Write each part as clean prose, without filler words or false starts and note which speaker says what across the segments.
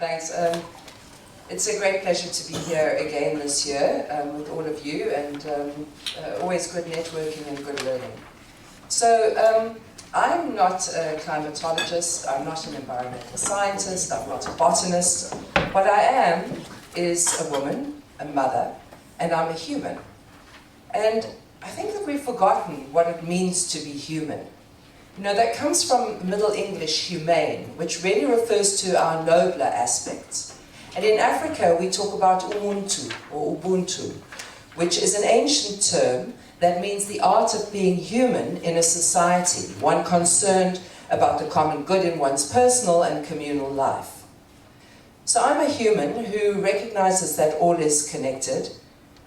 Speaker 1: Thanks. It's a great pleasure to be here again this year with all of you, and always good networking and good learning. So I'm not a climatologist, I'm not an environmental scientist, I'm not a botanist. What I am is a woman, a mother, and I'm a human. And I think that we've forgotten what it means to be human. You know, that comes from Middle English humane, which really refers to our nobler aspects. And in Africa, we talk about umuntu, or ubuntu, which is an ancient term that means the art of being human in a society, one concerned about the common good in one's personal and communal life. So I'm a human who recognizes that all is connected,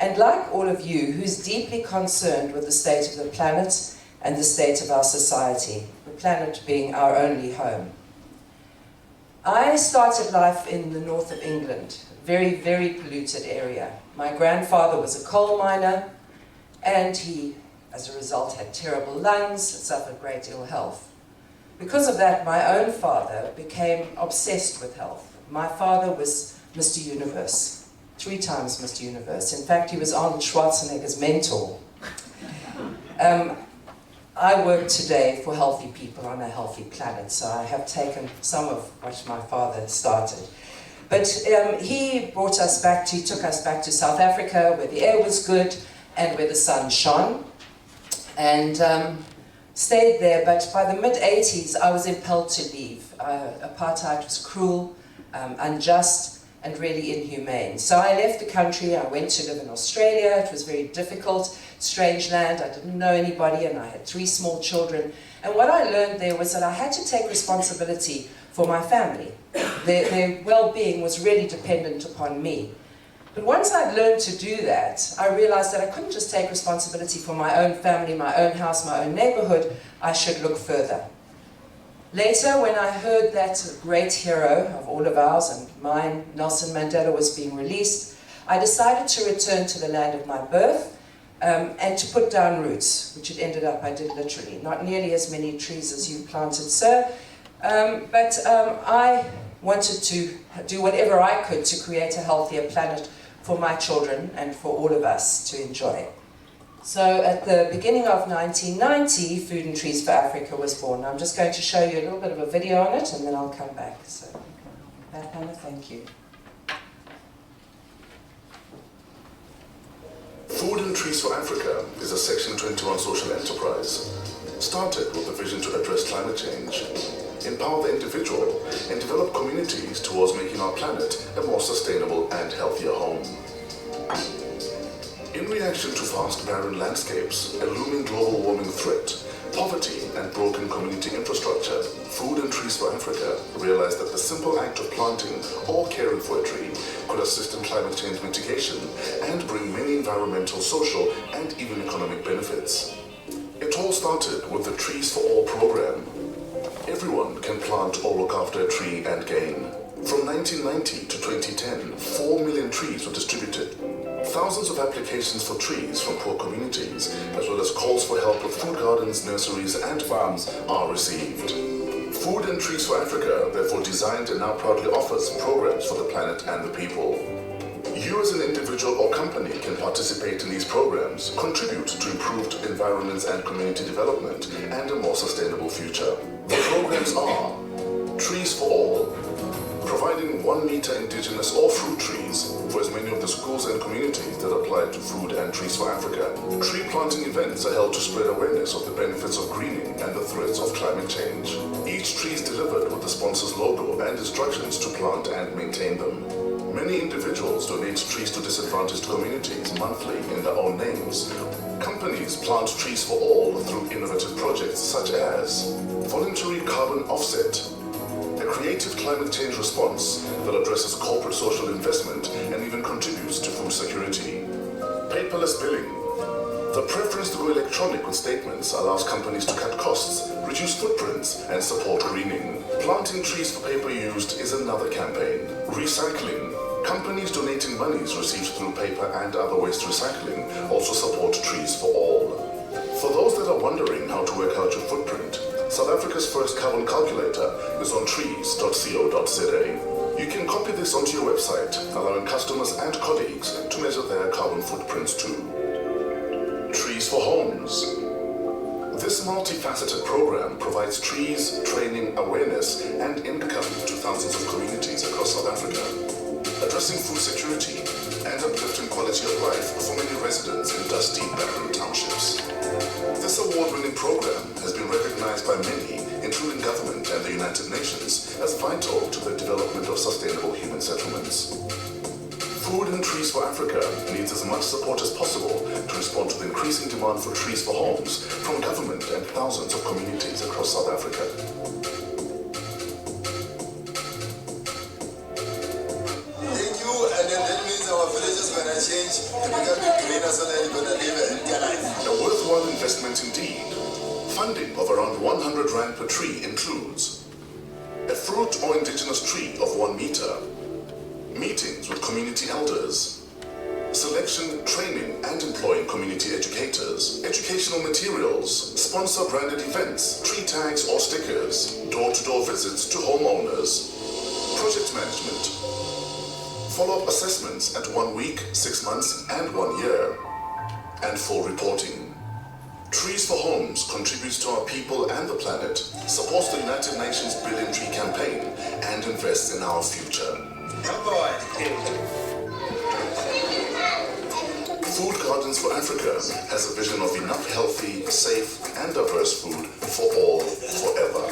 Speaker 1: and like all of you, who's deeply concerned with the state of the planet and the state of our society, the planet being our only home. I started life in the north of England, a very, very polluted area. My grandfather was a coal miner, and he, as a result, had terrible lungs, suffered great ill health. Because of that, my own father became obsessed with health. My father was Mr. Universe, 3 times Mr. Universe. In fact, he was Arnold Schwarzenegger's mentor. I work today for healthy people on a healthy planet, so I have taken some of what my father started. But he took us back to South Africa, where the air was good and where the sun shone, and stayed there. But by the mid-80s, I was impelled to leave. Apartheid was cruel, unjust, and really inhumane. So I left the country, I went to live in Australia. It was very difficult, strange land, I didn't know anybody, and I had 3 small children. And what I learned there was that I had to take responsibility for my family. Their well-being was really dependent upon me. But once I'd learned to do that, I realized that I couldn't just take responsibility for my own family, my own house, my own neighborhood. I should look further. Later, when I heard that a great hero of all of ours, and mine, Nelson Mandela, was being released, I decided to return to the land of my birth and to put down roots, which it ended up I did literally. Not nearly as many trees as you planted, sir, but I wanted to do whatever I could to create a healthier planet for my children and for all of us to enjoy. So at the beginning of 1990, Food and Trees for Africa was born. I'm just going to show you a little bit of a video on it, and then I'll come back. So, Hannah, thank you.
Speaker 2: Food and Trees for Africa is a Section 21 social enterprise, started with a vision to address climate change, empower the individual, and develop communities towards making our planet a more sustainable and healthier home. In reaction to vast barren landscapes, a looming global warming threat, poverty, and broken community infrastructure, Food and Trees for Africa realized that the simple act of planting or caring for a tree could assist in climate change mitigation and bring many environmental, social, and even economic benefits. It all started with the Trees for All program. Everyone can plant or look after a tree and gain. From 1990 to 2010, 4 million trees were distributed. Thousands of applications for trees from poor communities, as well as calls for help with food gardens, nurseries, and farms are received. Food and Trees for Africa therefore designed and now proudly offers programs for the planet and the people. You as an individual or company can participate in these programs, contribute to improved environments and community development, and a more sustainable future. The programs are Trees for All, providing 1 meter indigenous or fruit trees for as many of the schools and communities that apply to Food and Trees for Africa. Tree planting events are held to spread awareness of the benefits of greening and the threats of climate change. Each tree is delivered with the sponsor's logo and instructions to plant and maintain them. Many individuals donate trees to disadvantaged communities monthly in their own names. Companies plant trees for all through innovative projects such as voluntary carbon offset, a creative climate change response that addresses corporate social investment and even contributes to food security. Paperless billing. The preference to go electronic with statements allows companies to cut costs, reduce footprints, and support greening. Planting trees for paper used is another campaign. Recycling. Companies donating monies received through paper and other waste recycling also support Trees for All. For those that are wondering how to work out your footprint, South Africa's first carbon calculator is on trees.co.za. You can copy this onto your website, allowing customers and colleagues to measure their carbon footprints too. Trees for Homes. This multifaceted program provides trees, training, awareness, and income to thousands of communities across South Africa, addressing food security and uplifting quality of life for many residents in dusty, barren townships. This award-winning program has been recognized by many, including government and the United Nations, as vital to the development of sustainable human settlements. Food and Trees for Africa needs as much support as possible to respond to the increasing demand for trees for homes from government and thousands of communities across South Africa.
Speaker 3: Thank you, and then that means our village is going to change to become greener so that you're going to live a healthier life.
Speaker 2: A worthwhile investment indeed. Funding of around 100 Rand per tree includes a fruit or indigenous tree of 1 meter, meetings with community elders, selection, training and employing community educators, educational materials, sponsor branded events, tree tags or stickers, door-to-door visits to homeowners, project management, follow-up assessments at 1 week, 6 months and 1 year, and full reporting. Trees for Homes contributes to our people and the planet, supports the United Nations Billion Tree Campaign, and invests in our future.
Speaker 3: Good boy.
Speaker 2: Food Gardens for Africa has a vision of enough healthy, safe, and diverse food for all, forever.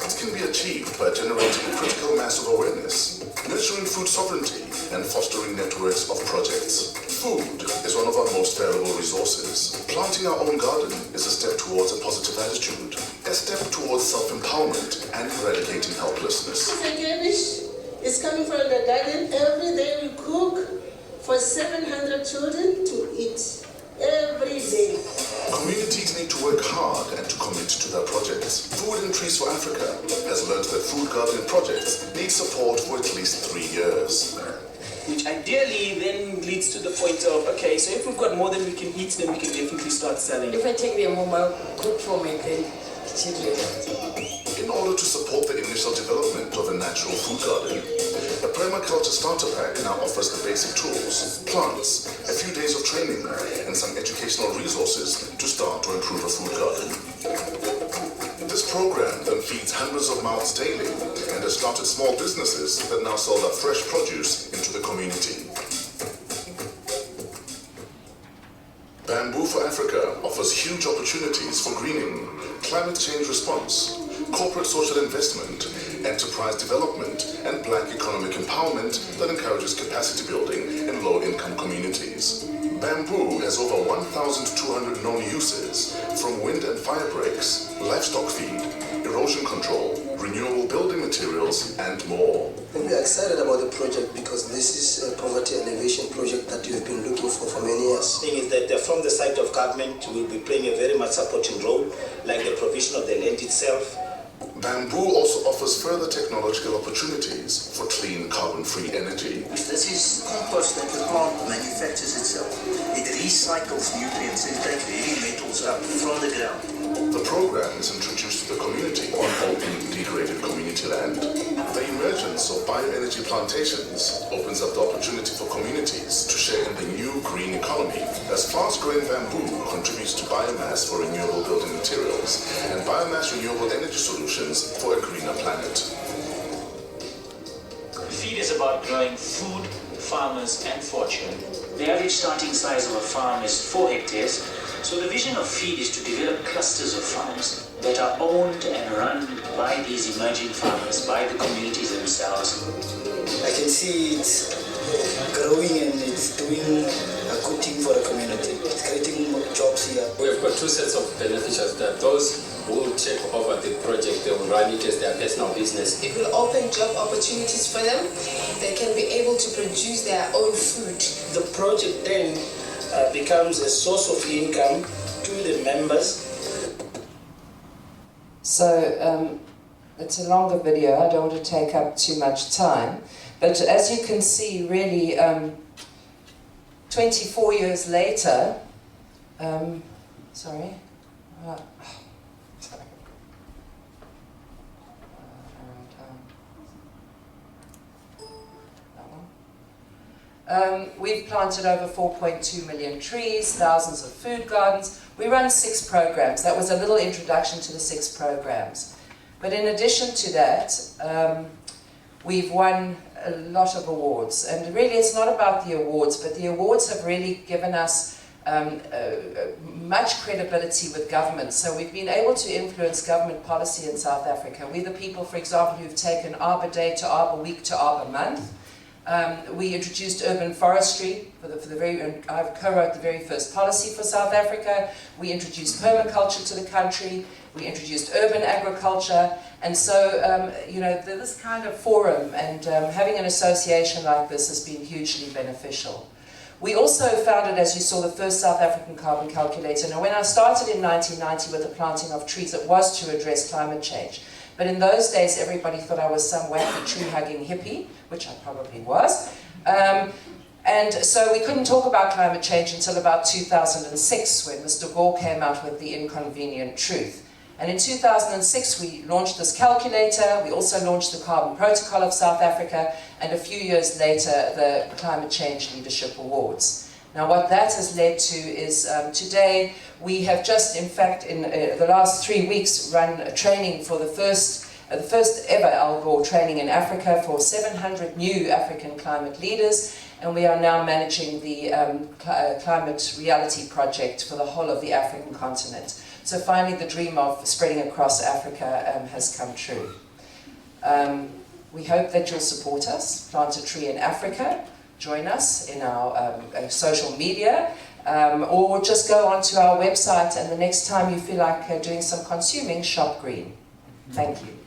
Speaker 2: It can be achieved by generating a critical mass of awareness, nurturing food sovereignty, and fostering networks of projects. Food is one of our most valuable resources. Planting our own garden is a step towards a positive attitude, a step towards self-empowerment and eradicating helplessness.
Speaker 4: The cabbage is coming from the garden. Every day we cook for 700 children to eat. Every day.
Speaker 2: Communities need to work hard and to commit to their projects. Food and Trees for Africa has learned that food gardening projects need support for at least 3 years.
Speaker 5: Which ideally then leads to the point of, okay, so if we've got more than we can eat, then we can definitely start selling.
Speaker 4: If I take them home, I'll cook for me then.
Speaker 2: In order to support the initial development of a natural food garden, a permaculture starter pack now offers the basic tools, plants, a few days of training, and some educational resources to start or improve a food garden. This program then feeds hundreds of mouths daily and has started small businesses that now sell their fresh produce into the community. Bamboo for Africa offers huge opportunities for greening, climate change response, corporate social investment, enterprise development, and black economic empowerment that encourages capacity building in low-income communities. Bamboo has over 1,200 known uses, from wind and fire breaks, livestock feed, erosion control, renewable building materials, and more.
Speaker 6: And we are excited about the project because this is a poverty elevation project that we've been looking for many years.
Speaker 7: The thing is that from the side of government, we'll be playing a very much supporting role, like the provision of the land itself.
Speaker 2: Bamboo also offers further technological opportunities for clean, carbon-free energy.
Speaker 8: This is compost that the plant manufactures itself. It recycles nutrients and takes heavy metals up from the ground.
Speaker 2: The program is introduced to the community on open, degraded community land. The emergence of bioenergy plantations opens up the opportunity for communities to share in the new green economy, as fast-growing bamboo contributes to biomass for renewable building materials and biomass renewable energy solutions for a greener planet.
Speaker 9: Feed is about growing food, farmers, and fortune. The average starting size of a farm is 4 hectares. So the vision of Feed is to develop clusters of farms that are owned and run by these emerging farmers, by the communities themselves.
Speaker 10: I can see it growing and it's doing a good thing for the community. It's creating jobs here.
Speaker 11: We have got 2 sets of beneficiaries. There are those who will take over the project, they will run it as their personal business.
Speaker 12: It will open job opportunities for them. They can be able to produce their own food.
Speaker 10: The project then becomes a source of income to the members.
Speaker 1: So it's a longer video, I don't want to take up too much time, but as you can see, really 24 years later, sorry. We've planted over 4.2 million trees, thousands of food gardens. We run 6 programs. That was a little introduction to the 6 programs. But in addition to that, we've won a lot of awards. And really it's not about the awards, but the awards have really given us much credibility with government. So we've been able to influence government policy in South Africa. We're the people, for example, who've taken Arbor Day to Arbor Week to Arbor Month. We introduced urban forestry I co-wrote the very first policy for South Africa. We introduced permaculture to the country. We introduced urban agriculture. And so, you know, this kind of forum and having an association like this has been hugely beneficial. We also founded, as you saw, the first South African carbon calculator. Now, when I started in 1990 with the planting of trees, it was to address climate change. But in those days, everybody thought I was some wacky tree-hugging hippie, which I probably was. And so we couldn't talk about climate change until about 2006, when Mr. Gore came out with The Inconvenient Truth. And in 2006, we launched this calculator. We also launched the Carbon Protocol of South Africa, and a few years later, the Climate Change Leadership Awards. Now, what that has led to is today, we have just, in fact, in the last 3 weeks, run a training for the first ever Al Gore training in Africa for 700 new African climate leaders, and we are now managing the Climate Reality Project for the whole of the African continent. So finally, the dream of spreading across Africa has come true. We hope that you'll support us, plant a tree in Africa, join us in our social media, or just go onto our website, and the next time you feel like doing some consuming, shop green. Thank you.